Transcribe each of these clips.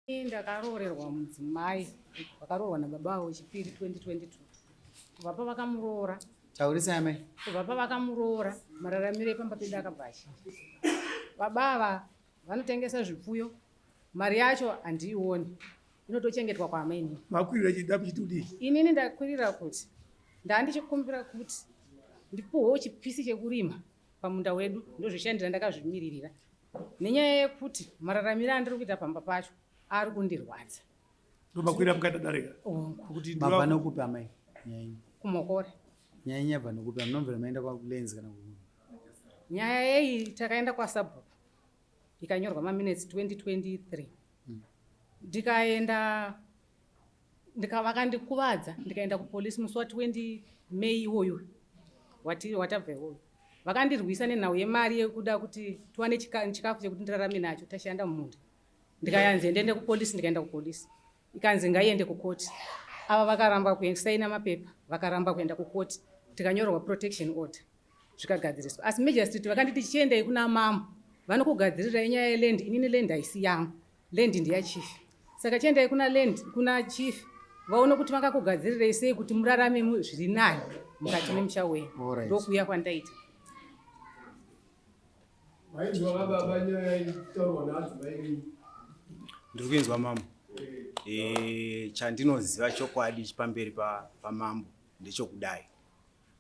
Ndakaroorerwa mudzimai wakaroorwa nababa wechipiri 2022. Kubva pavakamuroora taurisai mai kubva pavakamuroora mararamiro epamba pedu akabva achinja. Baba ava vanotengesa zvipfuyo, mari yacho handiioni, inotochengetwa kwaamaini. Makwirira chidabu chitudi. Inini ndakwirira kuti ndandichikumbira kuti ndipuhwewo chipisi chekurima pamunda wedu, ndozvishandira ndakazvimiririra, nenyaya yekuti mararamiro andiri kuita pamba pacho ari kundirwadza. Ndomakwirira mukatadarika kuti mabva nokupi amai nyaya kumokore. nyaya nyabva nokupi munomvera maenda kwakulenzi kana kuku Nyaya yeyi takaenda kwasabhuku ikanyorwa maminutes 2023 ndikaenda vakandikuvadza ndikaenda kupolisi musi wa20 Mei iwoyo watabva iwoyo, vakandirwisa nenhau yemari yekuda kuti tiwane chikafu chekuti ndirarame nacho, tashanda mumunda. Ndikayanzi ndiende kupolisi, ndikaenda kupolisi ikanzi ngaiende kukoti. Ava vakaramba kusaina mapepa, vakaramba kuenda kukoti, tikanyorwa protection order zvikagadziriswa. Asi Majesty vakanditi chiendai kuna mama, vanokugadzirira inyaya yeland. Inini land haisi yangu, land ndiya chief. Saka chiendai kuna chief vaone kuti vakakugadzirirei sei kuti murarame zviri nani mukati memusha wenyu. Ndokuuya kwandaita. Ndiri kuinzwa mambo. Chandinoziva chokwadi pamberi pamambo ndechokudai.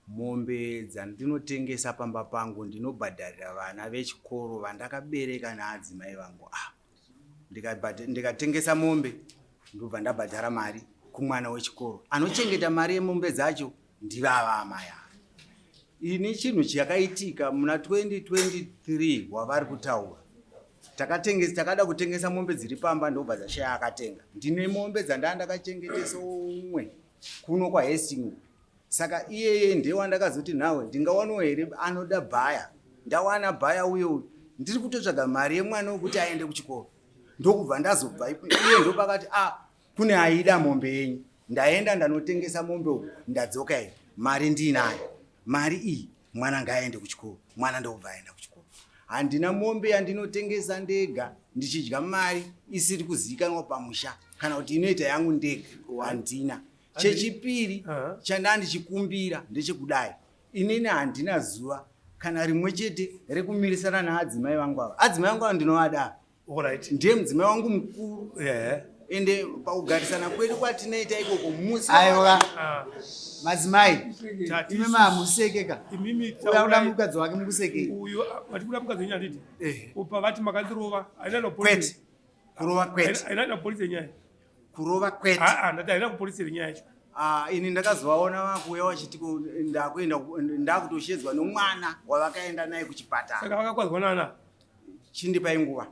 Mombe dzandinotengesa pamba pangu ndinobhadharira vana vechikoro vandakabereka naadzimai vangu. Ndikatengesa mombe ndobva ndabhadhara mari kumwana wechikoro. Anochengeta mari yemombe dzacho ndivava amai. Ini chinhu chakaitika muna 2023 wavari kutaura. Takada kutengesa mombe dziri pamba ndobva dzashaya akatenga. Ndine mombe dzandakachengetesa umwe kuno kwaHastings. Saka iyeye ndewandakazoti nawe ndingawanawo here anoda bhaya. Ndawana bhaya uyo ndiri kutotsvaga mari yemwana wekuti aende kuchikoro. Ndokubva ndazobva iye ndopakati kune aida mombe yenyu. Ndaenda ndanotengesa mombe uyu ndadzoka iyi mari ndinayo. Mari iyi mwana ngaaende kuchikoro. Mwana ndobva aenda kuchikoro. Handina mombe yandinotengesa ndega ndichidya mari isiri kuzivikanwa pamusha kana kuti inoita yangu ndega. Handina. Chechipiri chandandichikumbira ndechekudai. Inini handina zuva kana rimwe chete rekumirisana naadzimai vangu ava. Adzimai vangu ava ndinovada. Ndiye mudzimai wangu mukuru. Ende pakugarisana kwedu kwatinoita ikoko musi. Aiwa madzimai ime mamusekeka uda mukadzi wake mukuseke uyo vatikuda mukadzi wenyu anditi upa vati makandirova aina kwete kurova kwete aina polisi yenyaya kurova kwete ndati aina kupolisi yenyaya yacho. Ini ndakazovaona vakuuya vachitiko ndakutoshedzwa nomwana wavakaenda naye kuchipatara. Saka vakakwadzwa nana chindipai nguva.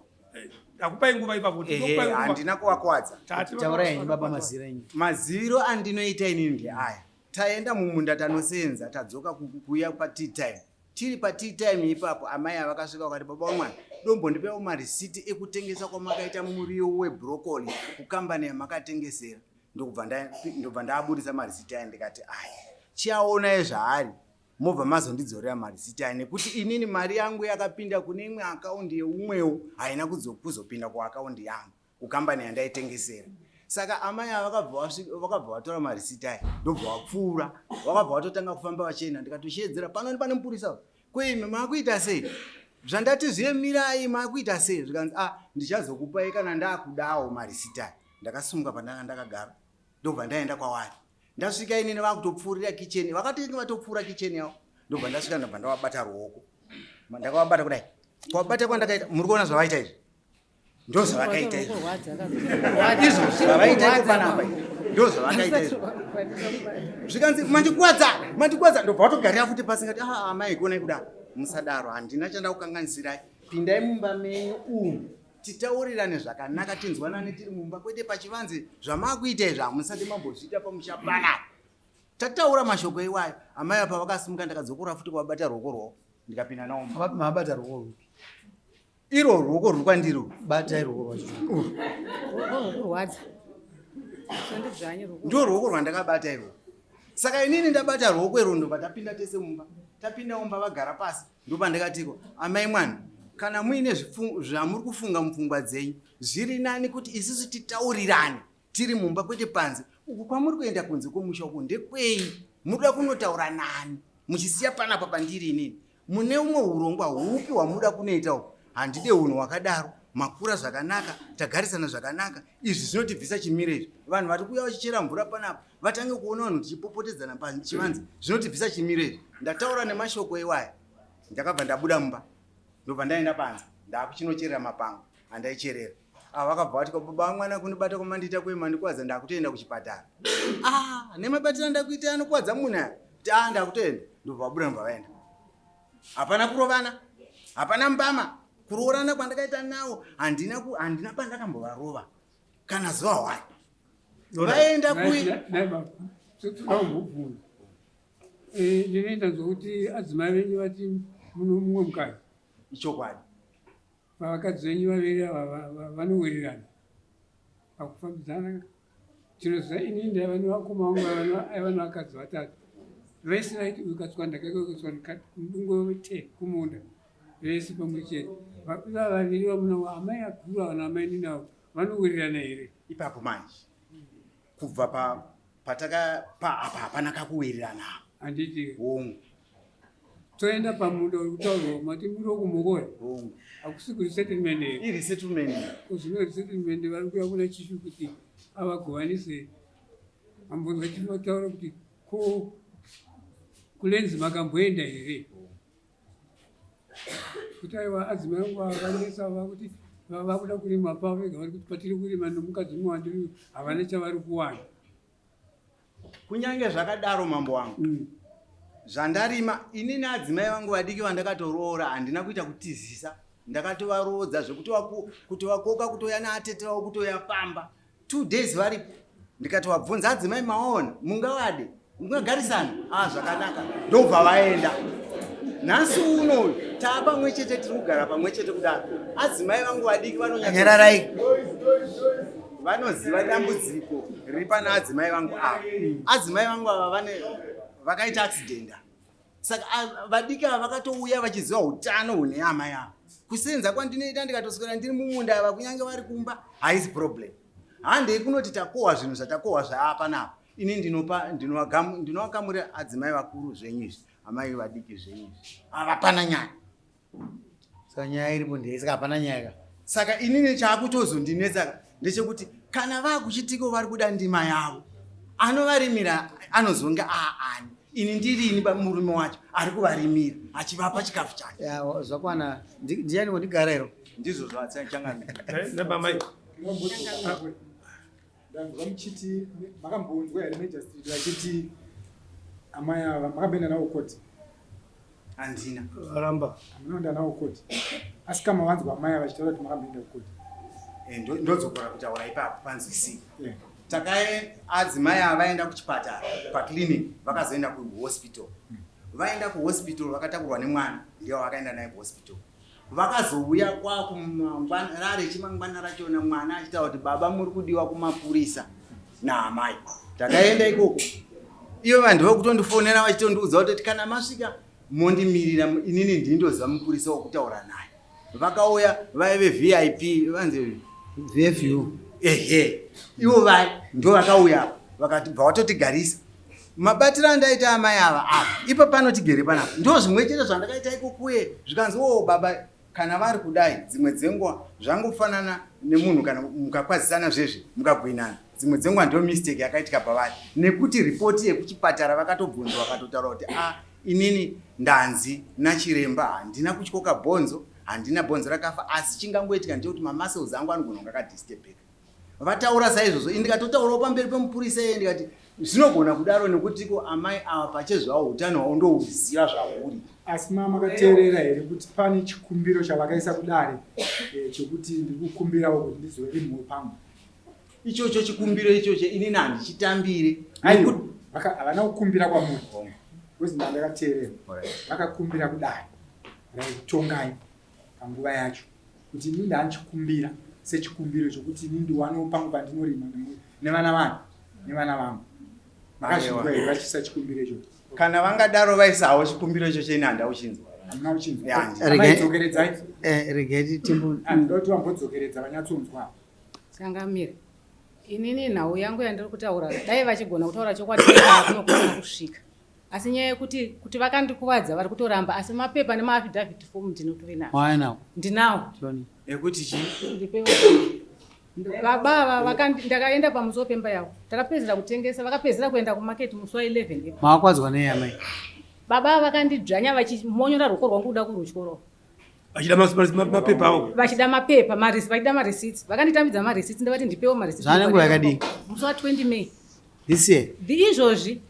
Akupai nguva ipapo. Handina kuvakuwadza. Taurai henyu baba maziro enyu. Maziro andinoita inini ndeaya. Taenda mumunda tanosenza tadzoka kuuya patea time. Tiri patea time ipapo amai avakasvika vakati baba wamwana dombondipewo marisiti ekutengesa kwamakaita muriwo webrokoli kukambani yamakatengesera. Ndobva ndaabudisa marisiti aya ndikati chiaona zvaari mobva mazondidzorera marisiti aya nekuti inini mari yangu yakapinda kune imwe akaundi yeumwewo haina kuzopinda kuakaundi yangu kukambani yandaitengesera. Saka amai vakabva vatora marisiti aya ndobva vapfuura vakabva vatotanga kufamba vachienda. Ndikatoshedzera pano pane mupurisa kwemi makuita sei zvandati zviyemirai makuita sei zvikanzi ndichazokupai kana ndakudawo marisiti aya. Ndakasimuka pandanga ndakagara ndobva ndaenda kwavari. Ndasvika inini vakutopfuurira kicheni vakatenge vatopfuura kicheni yavo. Ndobva ndasvika ndobva ndavabata ruoko. Ndakavabata kudai kwabata kwandakaita muri kuona zvavaita izvi ndo zvavakaita izvi izvo zvavaita panapa ndo zvavakaita izvi zvikanzi mandikuwadza ndobva vatogarira futi pasi ngati amai kuonai kudaro musadaro handina chandakukanganisirai pindai mumba menyu umu titaurirane zvakanaka tinzwanane tiri mumba kwete pachivanze zvamakuita izvi hamusati mambozviita pamusha panapa. Tataura mashoko iwayo amai apa vakasimuka ndakadzokora futi kwabata ruoko rwavo ndikapinda nawo mabata ruoko rupi iro ruoko ruri kwandiro batai ruoko rwacho ndo ruoko rwandakabata iro. Saka inini ndabata ruoko iro ndobva tapinda tese mumba. Tapinda mumba vagara pasi ndopa ndikatiko amai mwana kana muine zvamuri kufunga mupfungwa dzenyu zviri nani kuti isusu titaurirane tiri mumba kwete panze. Uku kwamuri kuenda kunze kwomusha uku ndekwei? Muda kunotaura nani muchisiya panapa pandiri inini? Mune umwe urongwa hupi hwamuda kunoita uku? Handide unhu hwakadaro, makura zvakanaka, tagarisana zvakanaka. Izvi zvinotibvisa chimiro izvi. Vanhu vari kuuya vachichera mvura panapa vatange kuona vanhu tichipopotedzana pachivanze, zvinotibvisa chimiro izvi. Ndataura nemashoko iwaya, ndakabva ndabuda mumba, ndobva ndaenda panze, ndakuchinocherera mapango, handaicherera. Vakabva vati baba mwana kunibata kwamandita kwema ndikwadza ndakutoenda kuchipatara. Nemabatira ndakuita anokwadza munhu aya. Kuti ndakutoenda, ndobva vabuda mumba vaenda. Hapana kurovana, hapana mbama. Kuroorana kwandakaita nawo handina pandakambova kana zuva hwai. Vaenda ndinoenda zvokuti adzimai venyu vati muno mumwe mukadzi. Ichokwadi. Vakadzi venyu vaviri ava vanowirirana pakufambidzana. Tinoziva inini ndaiva nevakoma vangu aiva nevakadzi vatatu. Vese vaiti ukatswa ndakatswa ndungwete kumunda vese pamwe chete. Vakura vaviri vamuna amai akuru ava naamai ninavo vanowirirana here? Ipapo manje kubva apa hapana kakuwirirana. Handiti hongu toenda pamunda uri kutaurwa mati muri wokumokora hongu hakusi kuri settlement here. iri settlement Kuzvino resettlement vari kuuya kuna Chishu kuti avagovanise. Ambonzwa Chishu vataura kuti ko kulenzi makamboenda here kuti aiwa adzimai vangu vakanesa vakuti vakuda kurima pavo vega vari kuti patiri kurima nomukadzi mumwe wandiri havana chavari kuwana. kunyange zvakadaro mambo wangu zvandarima inini adzimai vangu vadiki vandakatoroora handina kuita kutizisa. Ndakatovarodza zvekuti kuti vakoka kutoya naatete vavo kutoya pamba 2 days varipo. Ndikatovabvunza adzimai maona mungavade mungagarisana zvakanaka ndobva vaenda. Nhasi uno taapamwe chete tiri kugara pamwe chete kudaro. Adzimai vangu vadiki vanoziva dambudziko riri pana adzimai vangu ava. Adzimai vangu ava vakaita accident. Saka vadiki ava vakatouya vachiziva utano hune amai ava. Kusenza kwandinoita ndikatoswera ndiri mumunda ava kunyange vari kumba haisi problem. Handei kunoti takohwa zvinhu zvatakohwa zvaapa napa. Ini ndinovakamurira adzimai vakuru zvenyu izvi, amai vadiki zvenyu izvi. Hapana nyaya. Saka nyaya iripo ndeisaka hapana nyaya. Saka inini chaakutozondinetsa ndechekuti kana vakuchitiko vari kuda ndima yavo, anovarimira anozonge aani. Ini ndirini murume wacho ari kuvarimira achivapa chikafu chake. Zvakwana ndiani kundigara iro? Ndizvo zvachangamira. Nabamai. Muchiti makambonzwa here Majesty vachiti amai ava makamboenda navo koti? Handina. Ramba. Munoenda navo koti. Asi kama wanzwa amai ava vachitaura kuti makamboenda koti. Ndodzokora kutaura ipapo panzwisika. Adzimai ava vaenda kuchipatara paclinic vakazoenda kuhospital. Vaenda kuhospital vakatakurwa nemwana ndiwo vakaenda naye kuhospital. Vakazouya kwakumangwanarare chimangwana rachona mwana achitaura kuti baba muri kudiwa kumapurisa naamai. Takaenda ikoko. Ivo vanhu vokutondifonera vachitondiudza kuti kana masvika mondimirira inini ndindoziva mupurisa wokutaura naye. Vakauya vaive VIP vanzi VFU. Ivo vai ndo vakauya vakati vatotigarisa. Mabatiro andaita amai ava ipo panotigere panapa. Ndo zvimwe chete zvandakaita ikokuye zvikanzi baba kana vari kudai dzimwe dzenguva zvangofanana nemunhu kana mukakwazisana zvezvi mukagwinana. Dzimwe dzenguva ndio mistake yakaitika pavari nekuti ripoti yekuchipatara vakatobvunzwa vakatotaura kuti inini ndanzi nachiremba handina kutyoka bhonzo, handina bhonzo rakafa, asi chingangoitika ndechekuti mamuscles angu anogona kunge akadisturbika. Vataura saizvozvo ndikatotaurawo pamberi pemupurisa iye ndikati zvinogona kudaro nekutiko amai ava pachezvavo utano hwavo ndouziva zvahuri. Asi makateerera here kuti pane chikumbiro chavakaisa kudare chekuti ndiri kukumbirawo kuti ndizove rimwe pangu? Ichocho chikumbiro ichocho inini handichitambire. Havana kukumbira kwamunhu wezi ndandakateerera vakakumbira kudare raitongai panguva yacho kuti inini ndanchikumbira sechikumbiro chokuti inini ndiwanewo pangu pandinorima nevana vangu nevana vangu. Makazvinzwa here vachisa chikumbiro ichocho? Kana vangadaro vaisawo chikumbiro ichocho ini handauchinzwa. hamuna uchinzwa Regai- amaidzokeredzai Regai timbo. andoti vambodzokeredza vanyatsonzwa Changamire. Inini nhau yangu yandiri kutaura dai vachigona kutaura chokwadi kana kunokona kusvika. Asi nyaya yekuti kuti vakandikuvadza vari kutoramba asi mapepa nemaaffidavit form ndinotori nawo. Wainawo. Ndinawo. Tony. ekuti chii Ndipewo. Baba ndakaenda pamusuwo pemba yavo. Takapedzera kutengesa vakapedzera kuenda kumarket musi wa11. Makakwadzwa nei amai? Baba vakandidzvanya vachimonyora ruoko rwangu kuda kurutyoro. Vachida mapepa awo. Vachida mapepa, vachida mareceipt. Vakanditambidza mareceipt ndavati ndipewo mareceipt. Zvanenguva yakadii? Musi wa20 May. This year. Izvozvi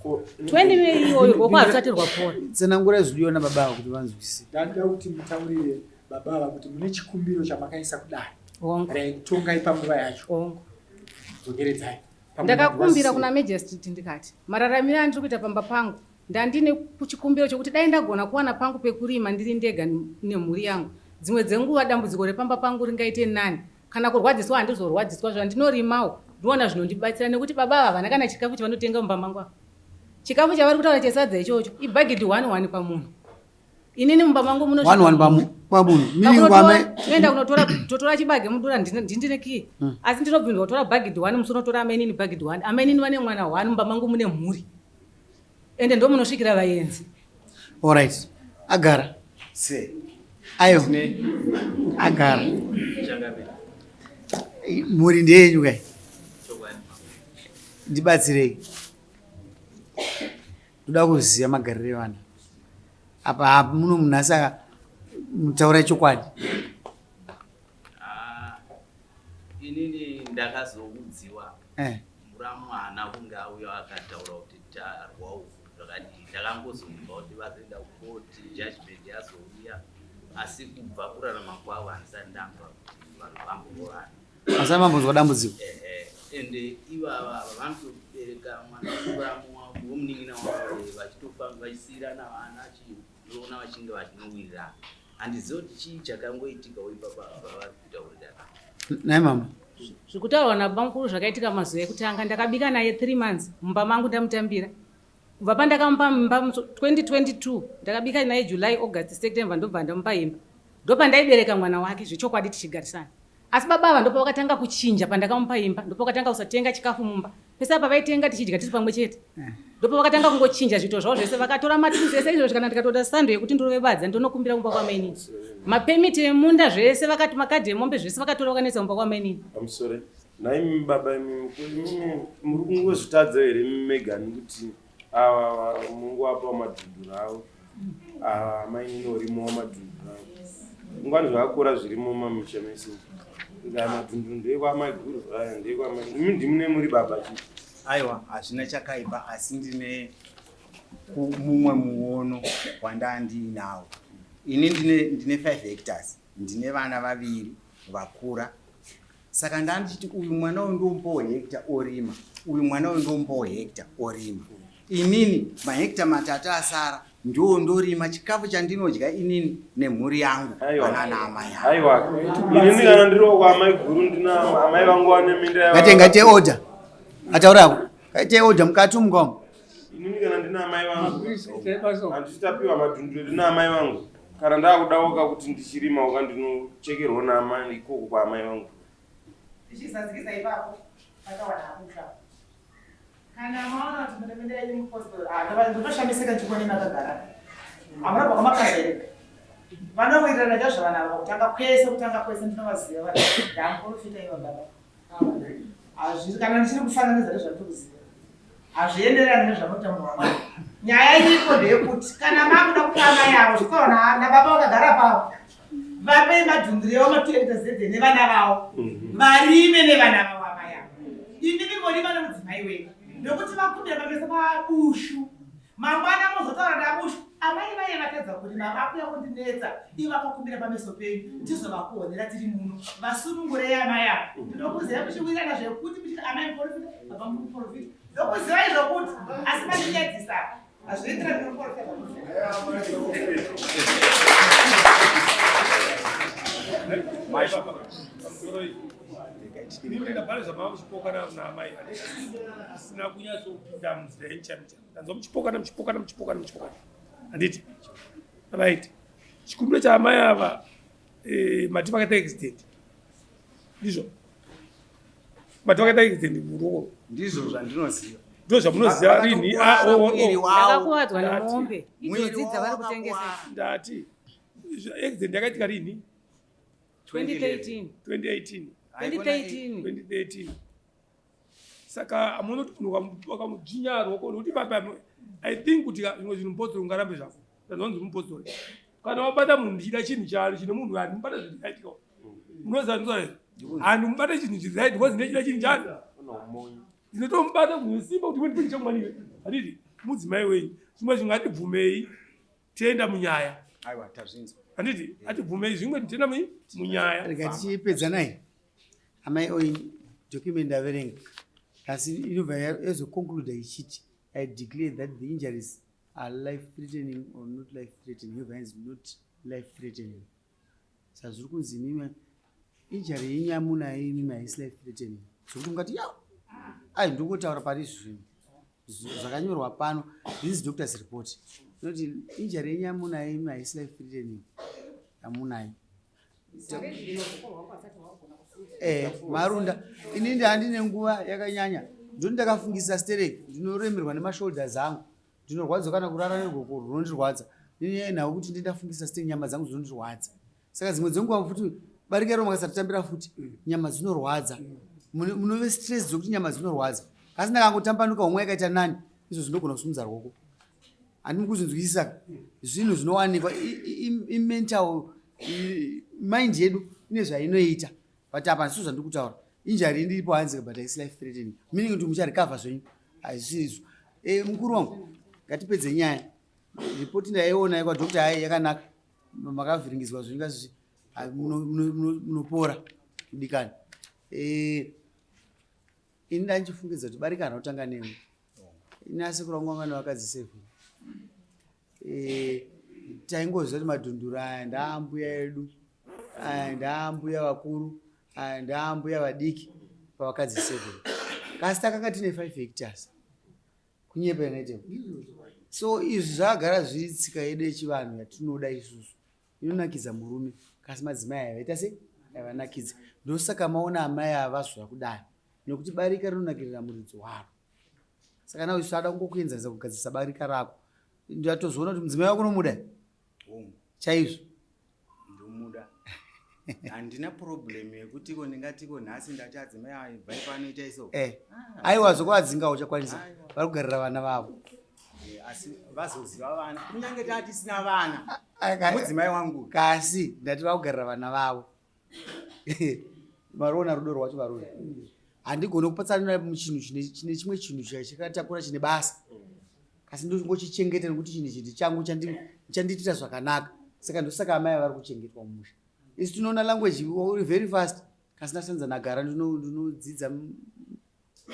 20 May iyoyo rwoko harusati rwapora. Tsanangura zvidiona baba kuti vanzwisise. ndanoda kuti mutaurire babava kuti mune chikumbiro chamakaisa kudai Hongu. raitongai panguva yacho Hongu. dzokeredzai Ndakakumbira kuna Majesty ndikati mararamiro andiri kuita pamba pangu ndandine kuchikumbiro chokuti dai ndagona kuwana pangu pekurima ndiri ndega nemhuri yangu. Dzimwe dzenguva dambudziko repamba pangu ringaite nani. Kana kurwadziswa handizorwadziswa zvandinorimawo. Ndiona zvinondibatsira nekuti baba ava havana kana chikafu chavanotenga mumba mangu. Chikafu chavari kutaura chesadza ichocho ibhagidhi 1 pamunhu. Inini mumba mangu muno 1 pamunhu. Meaning kwame. Toenda kunotora chibage mudura ndindine kii. Asi ndinobvunzwa kutora bhagidhi 1 musi unotora amainini bhagidhi 1. Amainini vane mwana 1 mumba mangu mune mhuri. Ende ndo munosvikira vaenzi. All right. Agara. se Ayo. Agara. Mhuri ndeyenyu kai. Ndibatsirei. Ndoda kuziva magariro evana. Apa muno munhu saka mutaura chokwadi. Inini ndakazokudziwa muramwana kunge auya akataura kuti tarwa ufu zvakadii ndakangozomva kuti vazoenda kukoti judgment yazouya asi kubva kurarama kwavo handisati ndamva vanhu vamborovana Asai mambonzwa dambudziko. ende ivava vanotobereka mwana womunin'ina wavo vachitofamba vachisiyirana vana chiona vachinge vachinowirirana handizivi kuti chii chakangoitika ipapo vari kutaurirana. Nai mama. Zvekutaurwa nabamukuru zvakaitika mazuva ekutanga ndakabika naye 3 months mumba mangu ndamutambira. Kubva pandakamupa mimba 2022 ndakabika naye July, August, September ndobva ndamupa imba. Ndopandaibereka mwana wake zvechokwadi tichigarisana. Asi baba ava ndopa vakatanga kuchinja pandakamupa imba ndopa vakatanga kusatenga chikafu mumba. Pese apa vaitenga tichidya tiri pamwe chete. Ndopa vakatanga kungochinja zvito zvavo zvese vakatora maturuzi ese izvo kana ndikatoda sando yekuti ndorove badza ndonokumbira kumba kwamainini. Mapemiti emunda zvese vakati makadhi emombe zvese vakatora vakanetsa kumba kwamainini. Amusore. Nai baba muri kungozvitadza here Megan kuti ava mungu apa madhudhu avo amainini orimo madhudhu avo ngwani zvakakura zvirimo mamusha mese madhudhu ndeekwamaiguru aya ndeekwamainini ndimune muri baba chi aiwa hazvina chakaipa asi ndine mumwe muono wandandinawo ini ndine 5 hectares ndine vana vaviri vakura saka ndandichiti uyu mwana uyu ndombowo hekta orima uyu mwana uyu ndombowo hekta orima inini mahekta matatu asara ndo ndorima chikafu chandinodya inini nemhuri yangu vana naamai yangu. Aiwa inini kana ndiro kwaamai guru ndina amai vangu vane minda yavo Ngate order. Ataurako. Ngate order mukati umgomo. inini kana ndina amai vangu handichitapiwa madhudhu ndina amai vangu kana ndakudawoka kuti ndichirima uka ndinochekerwa naamai ikoko kwaamai vangu. Ndichizadzikisa ipapo pakawana akusha. Kana maona kuti ndemende yenyu muposto ndinoshamisika chikoni nakagara. Amuna pakamakaza ere. Vanowirirana zvazvo vana ava kutanga kwese ndinovaziva vana. Ndamuprofita iva baba. Hazviri kana ndichiri kufananidza nezvandinokuziva. Hazvienderani nezvanotaurwa mwana. Nyaya iripo ndeyekuti kana makuda kupa amai avo zvikaona nababa vakagara pavo. Vape madhundurirewo matuekita zedze nevana vavo. Varime nevana vavo amai avo. Inini morima nemudzimai wenyu. Nekuti vakumbira pamese pabushu. Mangwana mozotaura nabushu. Amai vaye vatadza kurima vakuya kundinetsa. Ivo vakakumbira pameso penyu. Ndizovakuonera tiri muno. Vasunungurei amai avo. Ndinokuziva muchiwirirana zvekuti muchiti amai muprofita, baba muprofita. Ndinokuziva izvokuti asi mandinyadzisa. Hazviitira ndinoprofita. Inini ndabhala zvamava muchipokana naamai asina kunyatsopinda munzira yenchamicha ndanzwa muchipokana handiti right. Chikumbiro chaamai ava mati vakaita accident ndizvo mati vakaita accident muruoko ndizvo zvandinoziva ndo zvamunoziva rini ndakakuwadzwa nemombe idzodzi dzavari kutengesa ndati accident yakaitika rini 2018 saka amunoti munhu wakamudzinya ruoko nokuti baba I think kuti zvimwe zvinhu mupostori ungarambe zvako ndazvanzi mupostori kana wabata munhu ndichida chinhu chari chine munhu ari mubata zvinhu zvaitika unoziva ndizvo hanhu mubata chinhu chiri right because ndechida chinhu chari ndinotomubata kunesimba kuti ndipeni chamwaniwe handiti mudzimai wenyu zvimwe zvinhu atibvumei tienda munyaya aiwa tazvinzwa handiti atibvumei zvimwe tienda munyaya rega tichipedzanai amai oini document averenga asi inobva yazoconcluda ichiti I declare that the injuries are life-threatening or not life-threatening. Your is not life-threatening. So, zviri kunzi mimi injury yenyamuna mimi is life-threatening. So, ungati ya, ndingotaura pari zvinhu zvakanyorwa pano. This is doctor's report. Not injury yenyamuna mimi is life-threatening. Amuna. Marunda. Inini handine nguva yakanyanya. Ndakafungisisa stereki ndinoremerwa nemashoulders angu ndinorwadza kana kurara negoko rinondirwadza nini nawo kuti ndindafungisisa stereki nyama dzangu dzinondirwadza saka dzimwe dzenguva futi barikero makasatambira futi nyama dzinorwadza munove stress dzokuti nyama dzinorwadza asi ndakangotambanuka umwe yakaita nani izvo zvinogona kusimudza ruoko handimi kuzvinzwisisa zvinhu zvinowanikwa imental mind yedu ine zvainoita but apa ndisio zvandiri kutaura injury ndiripo hanzi but is life threatening meaning kuti mucharecover zvenyu hazvisizvo mukuru wangu ngatipedze nyaya ripoti ndaiona kwa doctor hai yakanaka makavhiringidzwa zvinga zvichi munopora kudikani ini ndandichifungidza kuti barikana kutanga nemwe inasekuru wangu vangana vakadzi 7 taingoziva kuti madhunduru aya ndaambuya edu ndaambuya vakuru ndaambuya vadiki pavakadzi 7 kasi takanga tine 5 hectares kunyepa yanaite so izvi zvagara zviri tsika yedu yechivanhu yatinoda isusu inonakidza murume kasi madzimai aya vaita sei aivanakidza ndosaka maona amai ava zvakudai nekuti barika rinonakirira muridzi waro saka nawe isu ada kungokuenzanisa kugadzisa barika rako ndatozoona kuti mudzimai wako unomuda chaizvo ndomuda handina problem yekutiko ndingatiko nhasi ndati adzimai aibvai panoita iso aiwa zvokuadzinga uchakwanisa vari kugarira vana vavo asi vazoziva vana kunyange tatisina vana mudzimai wangu kasi ndati vakugarira vana vavo mariona rudo rwacho varuda handigone kupatsanira muchinhu chine chimwe chinhu chakatakura chine basa kasi ndongochichengeta nekuti chinhu chiti changu chanditira zvakanaka saka ndosaka amai vari kuchengetwa mumusha isi tinoona language uri very fast kasi ndasanza nagara ndinodzidza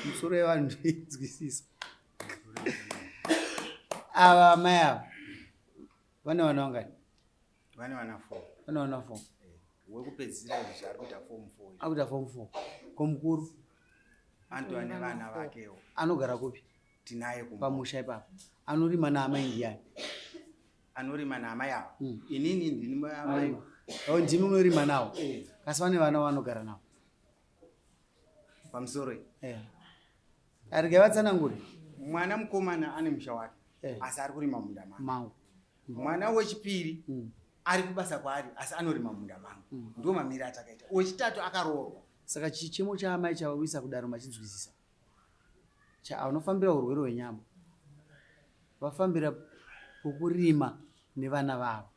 musoro yevanhu ndoinzwisisa ava amai ava vane vana vangani vane vana 4 vane vana 4 wekupedzisira izvi ari kuita form 4 akuita form 4 komukuru antova nevana vakewo anogara kupi tinaye pamusha ipapo anorima naamai ndiani anorima naamai avo inini ndini amai ndimi unorima nawo kasi vane vana vanogara nawo pamusoro arege vatsanangure mwana mukomana ane musha wake asi ari kurima munda mangu mwana wechipiri ari kubasa kwaari asi anorima munda mangu ndo mamiri atakaita wechitatu akaroorwa saka chichemo chaamai chavawisa kudaro machinzwisisa unofambira urwere hwenyama vafambira pokurima nevana vavo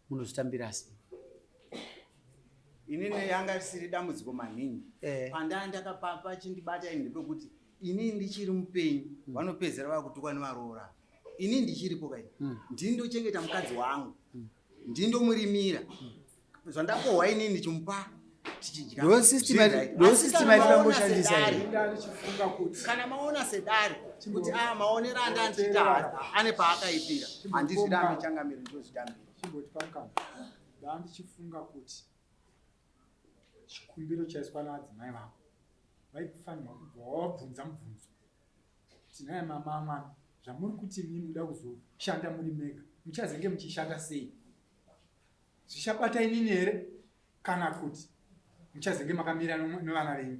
munozvitambira sei inini yanga risiri dambudziko maningi pandaa ndakapapa chindibata ndepekuti inini ndichiri mupenyu vanopedzera vakutukwa nevaroora inini ndichiripo kai ndindochengeta mukadzi wangu ndindomurimira zvandakohwa inini ndichimupa kana maona sedare kuti maonero andandiita ane paakaipira handizvirambe changamiri ndozvidambira chimboti pamukama ndandichifunga kuti chikumbiro chaiswa navadzimai vavo vaifanirwa kubva wabvunza mubvunzo tinaye mama mwana zvamuri kuti mimi muda kuzoshanda muri mega muchazenge muchishanda sei zvichapata inini here kana kuti muchazenge makamira nevana venyu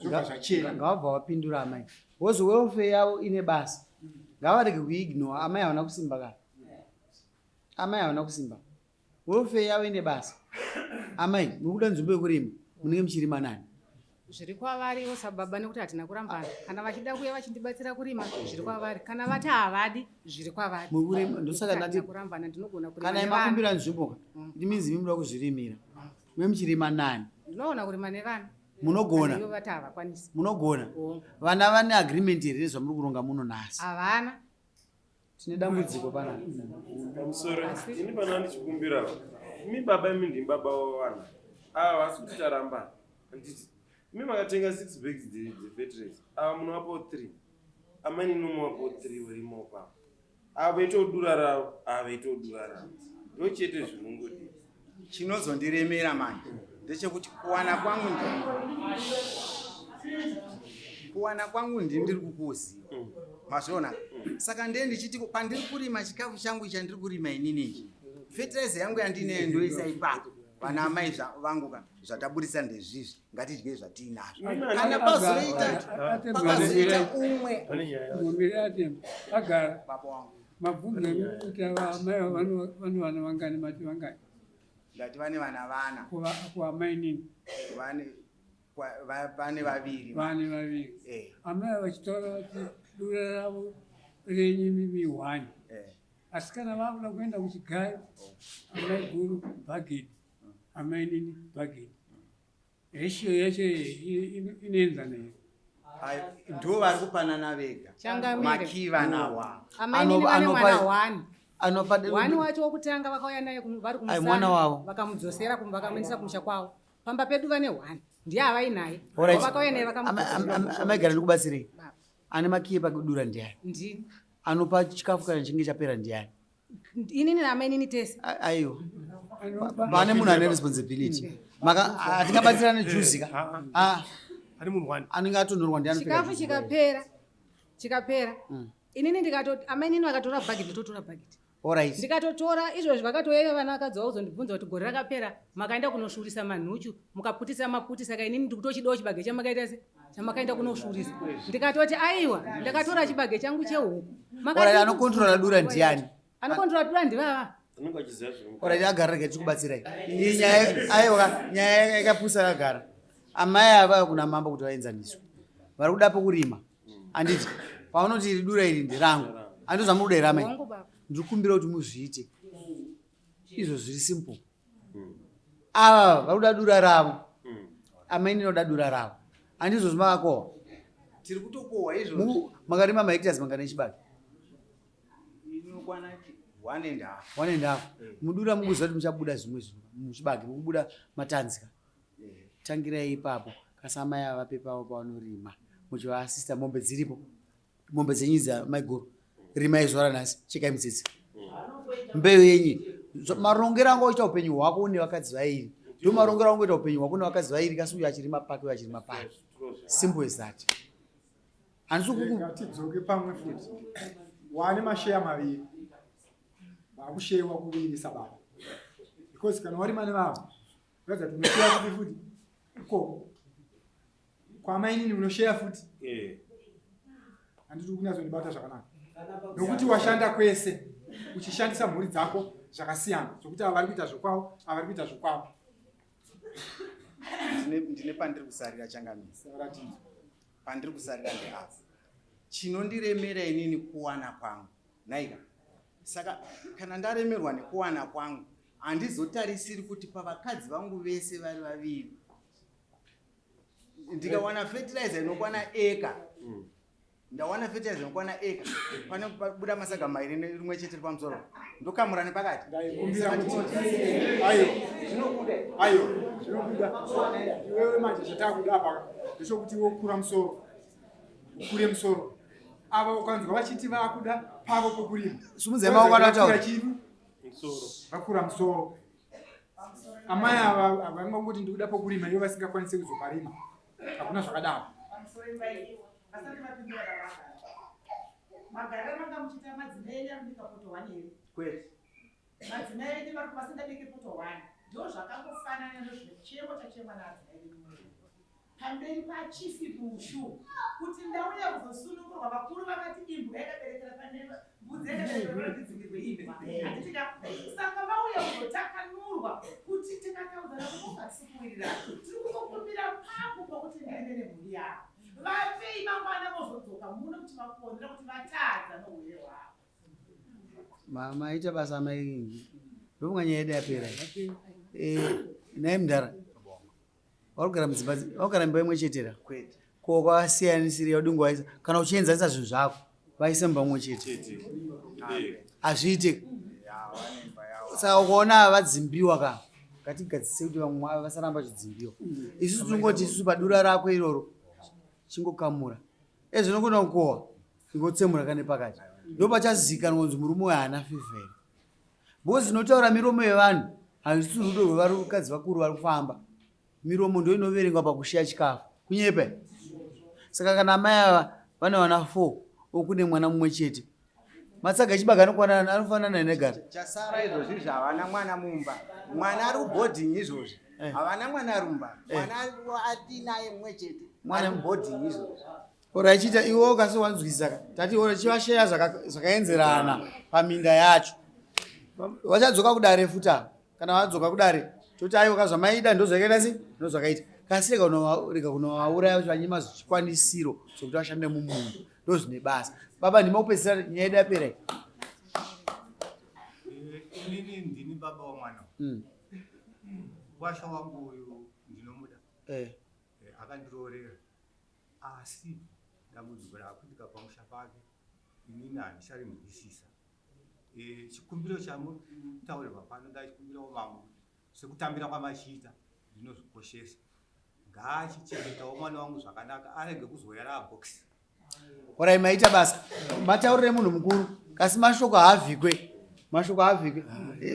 zvobva zvachena. Ngavabva wapindura amai. Wozi welfare yavo ine basa. Ngavarege kuignore amai havana kusimba kana. Amai havana kusimba. Welfare yavo ine basa. Amai, mukuda nzvimbo yekurima, munenge muchirima nani? Zviri kwavariwo sababa nekuti hatina kurambana. Kana vachida kuuya vachindibatsira kurima zviri kwavari. Kana vati havadi zviri kwavari. Mukurima ndosaka ndati kurambana ndinogona kurima. kana makumbira nzvimbo it means munoda kuzvirimira. Mwe muchirima nani? Ndinoona kurima nevana. Munogona. Ivo vati havakwanisi. Munogona. Vana vane agreement here zvamuri kuronga muno nhasi. Havana. Tine dambudziko panapa. Pamusoro ini pana ndichikumbira. Imi baba imi ndi baba wavana. Vasi kuti taramba. Anditi imi makatenga 6 bags fertilizer. Munovapo 3. Amani nomuvapo 3 werimo papo. Veitodura ravo, veitodura ravo. Ndochete zvinongodi. Chinozondiremera mani ndechekuti kuwana kwangu ndiri kukuziva. Mazviona? Saka ndiye ndichiti pandiri kurima chikafu changu chandiri kurima inini fertilizer yangu yandinayo ndoisa ipapo. Vana amai vangu zvataburisa ndezvizvi ngatidye zvatinazvo. Kana pazoita umwe agara mabvunzo ekuti amai vana vangani mati vangani ndati vane vana kuamai nini vane vaviri. Amai vachitaura kuti dura ravo renyu mimi 1 asi kana vakuda kuenda kuchigayo amai guru bhageti amai nini bhageti ratio yacho inoenzana here. Ndo vari kupanana vega makiva nawa Amai nini vane mwana 1. Anopade 1 wacho wokutanga vakauya naye vari kumusana vakamudzosera vakamuendesa kumusha kwavo. Pamba pedu vane 1 ndiye havainaye vakauya naye vakamudzosera. Amaigara ndikubatsirei. Ane makiye pakudura ndiani? Ndini. Anopa chikafu kana chinge chapera ndiani? Inini naamai nini tese. Aiyo. Vane munhu ane responsibility. Hatingabatsirane juzi ka? Ari munhu 1. Anenge atonhorwa ndiani? Chikafu chikapera. Inini ndikatoti amai nini vakatora bhageti ndototora bhageti. Alright. Ndikatotora izvozvo vakatoyeva vana vakadzi kuzondibvunza kuti gore rakapera makaenda kunoshurisa manhuchu mukaputisa maputi saka inini ndikutochidawo chibage chamakaita se chamakaenda kunoshurisa. Ndikatoti aiwa ndakatora chibage changu chehuku. Anokontrola dura ndiani? Anokontrola dura ndivava. Alright, agara rega chikubatsirai. Iyi nyaya yakapusa yagara. Amai ava kuna mamba kuti vaenzaniswe. Vari kuda pokurima. Anditi paunoti iri dura iri ndirangu. Andizva muri kuda amai. Ndikumbira kuti muzviite. Izvo zviri simple. Ava vari kuda dura ravo. Amai ndinoda dura ravo. Andizvo zvimakakohwa. Tiri kutokohwa izvo. Makarima mahectares mangana echibage. Inokwana 1.5. 1.5. Mudura mukuziva kuti muchabuda zvimwe zvinhu muchibage mukubuda matanzika. Tangirai ipapo kasamai ava pepavo pavanorima muchivaasista. Mombe dziripo, mombe dzenyu dza maiguru rimai zuva ranhasi chekai mutsetse mbeu yenyu. Marongero angu oita upenyu hwako nevakadzi vairi ndo marongero angu oita upenyu hwako nevakadzi vairi kasi uyo achirima pake uyo achirima pake. Simple as that. Tidzoke pamwe futi wane masheya maviri vakusheyiwa kuviri sababa because kana warima nevavo radza tinosheya kuti futi ko kwamai nini unosheya futi handiti kunyazondibata zvakanaka nokuti washanda kwese uchishandisa mhuri dzako zvakasiyana zvokuti ava vari kuita zvokwavo ava vari kuita zvokwavo. Ndine pandiri kusarira changamisa pandiri kusarira ndeapo chinondiremera inini kuwana kwangu naika. Saka kana ndaremerwa nekuwana kwangu handizotarisiri kuti pavakadzi vangu vese vari vaviri ndikawana fertilizer inokwana eka ndawana fertilizer inokwana eka pane buda masaga mairi rimwe chete riri pamusoro ndokamura nepakati. Ayo zvinobuda iwewe manje zvatakuda apa ndechekuti wokura musoro ukure musoro ava ukanzwa vachiti vakuda pavo pokurima vakura musoro. Amai ava havangangoti ndikuda pokurima ivo vasingakwanisi kuzoparima hakuna zvakadaro. madzimai edu vari kuvasingabeke poto 1 ndo zvakangofanana nezvechemo chachemwa naadzimai edu pamberi pachifi bushu kuti ndauya kuzosunungurwa vakuru vakati imbwa yakaberekera paneva mbudzi yakaberekera kudzingirwe imbwa hatitika saka vauya kuzotakanurwa kuti tikataudzana kumukasikuwirira tiri kuzokumbira papo pokuti ndiende nemhuri yavo vapei mangwana vozodzoka muno kuti vakuonera kuti vatadza nouye hwavo maita basa maingi ndomwanya yedu yapera naye mndara warugara mudzimba wagara mimba imwe chetera ko kwasiyanisira udungu waisa kana uchienzanisa zvinhu zvako vaise mumba mumwe chete hazviite saka ukaona vadzimbiwa ka ngatigadzise kuti vamwe vasaramba chidzimbiwa isusu tinongoti isusu padura rako iroro chingokamura ezvinogona kukohwa ingotsemura kane pakati ndopachazikanwa kunzi murume uyu haana fivheri bhozi inotaura miromo yevanhu hazvisi rudo rwevarikadzi vakuru vari kufamba miromo ndo inoverengwa pakushiya chikafu kunyepa. Saka kana mai ava vane vana 4 okune mwana mumwe chete matsaga chibaga anokwanana anofanana negara chasara izvozvi zvavana mwana mumba mwana ari kuboarding izvozvi havana mwana rumba mwana ati naye mumwe chete mwana muboarding izvozvi ora ichita iwo ukasiwanzwisaka tati ora chivasheya zvakaenzerana paminda yacho vachadzoka kudare futa kana vadzoka kudare toti aiwa zvamaida ndozvakaita sei ndozvakaita kasi rega kunovauraya kuti vanyima zvikwanisiro zvokuti vashande mumunda ndozvine basa baba ndimaupedzisira nyaya yedu yapera inini ndini baba wamwana washa wangu uyu ndinomuda akandiroorera asi dambudziko rako ndikapamusha pake inini handicharimhwisisa chikumbiro chamutaurirwa pano ndachikumbirawo mamwe sekutambira kwamachiita ndinozvikoshesa ngaachichengetawo mwana wangu zvakanaka arege kuzoyara bhokisi orai maita basa mataurire munhu mukuru kasi mashoko haavhikwe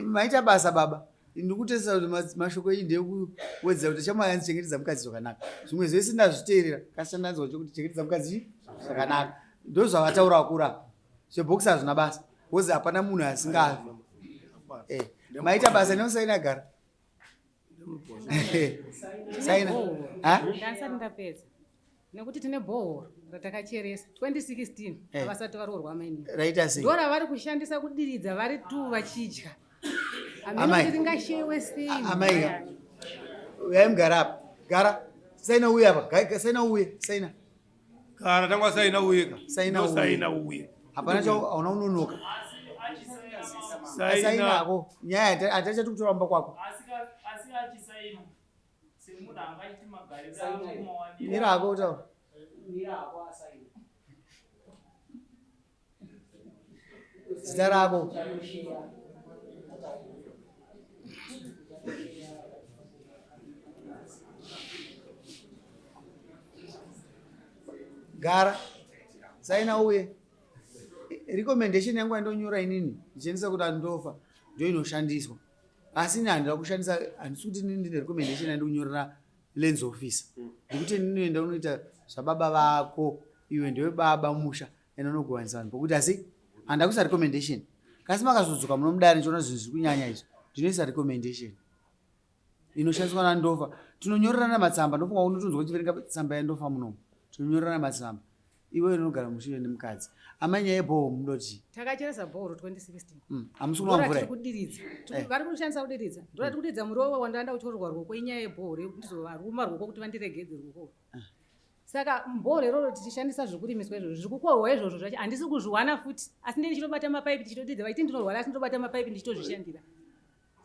maita basa baba ndikutesesa kuti mashoko echi ndekuwedzera kuti chamayanzichengetedza mukadzi zvakanaka zvimwe zvese ndazviteerera kasi ndanzwa kuti chengetedza mukadzi zvakanaka ndo zvavataura kura zvebhokisi hazvina basa wozi hapana munhu asingafi maita basa inosaina gara saina ndanisati ndapedza nekuti tine bhohoro ratakacheresa 2016 avasati varoorwa maini raita sei ndora vari kushandisa kudiridza vari tu vachidya aminoti ringashewe sei amaiga uyai mugara apa gara saina uye apa saina uye saina gara tangwa saina uye ka saina uye hapana cho hauna unonoka saina ako nyaya atachati kutora mba kwako mira ako utaura zita rako gara saina uye recommendation yangu andonyora inini ichendisa kuti andofa ndio inoshandiswa asi ini handira kushandisa handisi kuti inini ndine recommendation andinyorera lens officer ndikuti ndinoenda unoita zvababa vako iwe ndewe baba musha ende unogovanisa vanhu pokuti asi handakuisa recommendation kasi makazodzoka munomudare ndichiona zvinhu zviri kunyanya izvo ndinoisa recommendation inoshandiswa nandofa tinonyorerana matsamba ndofunga unotonzwa kuchiverenga tsamba yandofa munomu tinonyorerana matsamba iwe inogara mushure nemukadzi amanya yebhoho mudoti takacheresa bhohoro 2016 hamusi kunwa mvura kudiridza vari kushandisa kudiridza ndorati kudiridza murovo wandaenda kutorwa rwoko inyaya yebhohoro ndizovaruma rwoko kuti vandiregedze rwoko saka bhohoro iroro tichishandisa zvokurimiswa izvozvo zviri kukohwa izvozvo zvacho handisi kuzviwana futi asi ndini ndichitobata mapaipi tichitodidza vaiti ndinorwara asi nditobata mapaipi ndichitozvishandira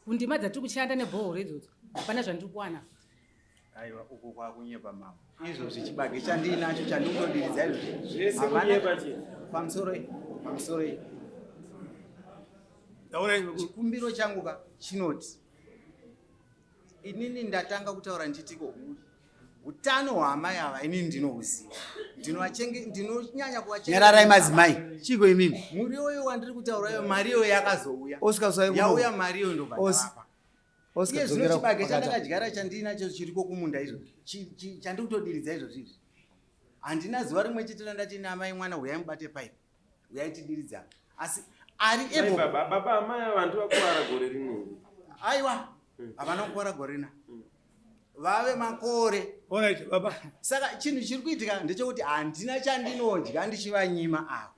kundima dzatiri kushanda nebhohoro idzodzo hapana zvandiri kuwana aiwa uko kwakunyepa mama izvozvi chibage chandinacho chandinotodiridza izvozvi pamusoro chikumbiro changu ka chinoti inini ndatanga kutaura nditiko utano hwamai ava inini ndinohuziva ndinonyanya kunyararai madzimai chiko imimi muriyo wandiri kutaurayo mariyo yakazouya yauya mariyo ndobva iye zvino chibage chandakadyara chandinacho chiriko kumunda izvo chandiri kutodiridza izvozvizvi handina zuva rimwe chete randati namai mwana uyai mubate paipi uyai tidiridza asi ari ebo baba amai vantu vakuwara gore rineri aiwa havana kukwara gore rina vave makore. Alright, baba. Saka chinhu chiri kuitika ndechekuti handina chandinodya ndichivanyima avo.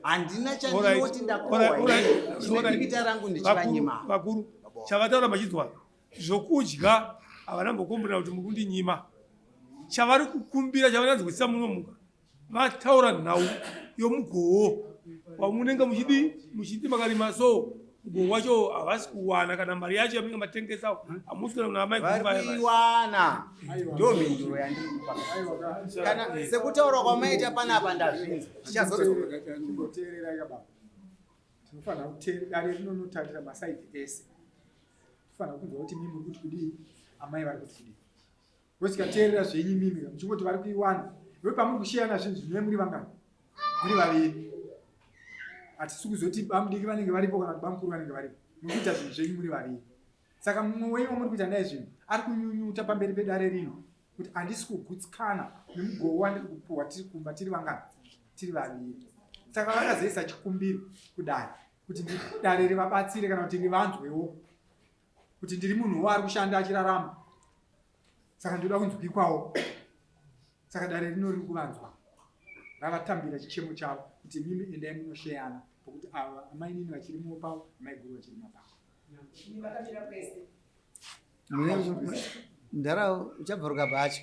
Handina chandinoti ndakohwaikita rangu ndichivanyima avo. Vakuru, chavataura machidzwa zvokudya havana mbokumbira kuti muri kundinyima. Chavari kukumbira chavananzwisa munomuka. Vataura nhau yomugowo wamunenge muchidi makarima so mugowo wacho havasi kuwana kana mari yacho yamunenge matengesa hamusi kana kuna amai kumba vari kuiwana. Ndio mhinduro yandiri kupa. Kana sekutaura kwamaita panapa ndazvinzi tichazoteerera baba. Tinofanira kuteerera rinonotarira masaidi ese. Tinofanira kunzwa kuti mimi muri kuti kudii, amai vari kuti kudii. Tikateerera zvenyu mimi muchingoti vari kuiwana. Iwe pamuri kushiyana zvinhu zvine muri vangani? Muri vaviri. Hatisi kuzoti bamudiki vanenge varipo kana kuti bamukuru vanenge varipo. Muri kuita zvinhu zvenyu muri vaviri. Saka mumwe wenyu muri kuita naye zvinhu ari kunyunyuta pamberi pedare rino kuti handisi kugutsikana nemugowo wandiri kupuhwa tiri kumba tiri vangani? Tiri vaviri. Saka vakazoisa chikumbiro kudare kuti dare rivabatsire kana kuti rivanzwewo kuti ndiri munhu waari kushanda achirarama. Saka ndoda kunzwikwawo. Saka dare rino riri kuvanzwa. Ravatambira chichemo chavo kuti mimi endai munosheyana pokuti ava amai nini vachirimo pavo amai guru vachirimo pavo. Ndara uchabva rukabhacha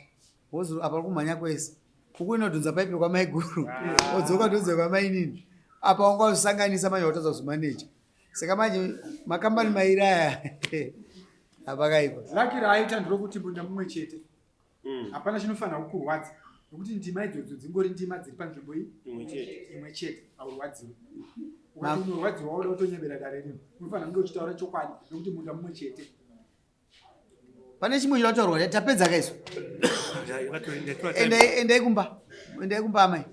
wozi apa kumhanya kwese uku inodhonza paipi kwamai guru wodzoka dhodze kwamai nini apa wangazvisanganisa manje watadza kuzimaneja. Saka manje makambani mairi aya apakaipa. Lakira aita ndokuti mbunda mumwe chete. Hapana chinofanira kukurwadza nokuti ndima idzodzo dzingori ndima dziri panzvimbo iyi imwe chete aurwadziwi. Ukati unorwadziwa woda kutonyembera dare rino unofanira kunge uchitaura chokwadi nokuti munda mumwe chete. Pane chimwe chinotaurwa tapedza kaiso. Endai kumba amai.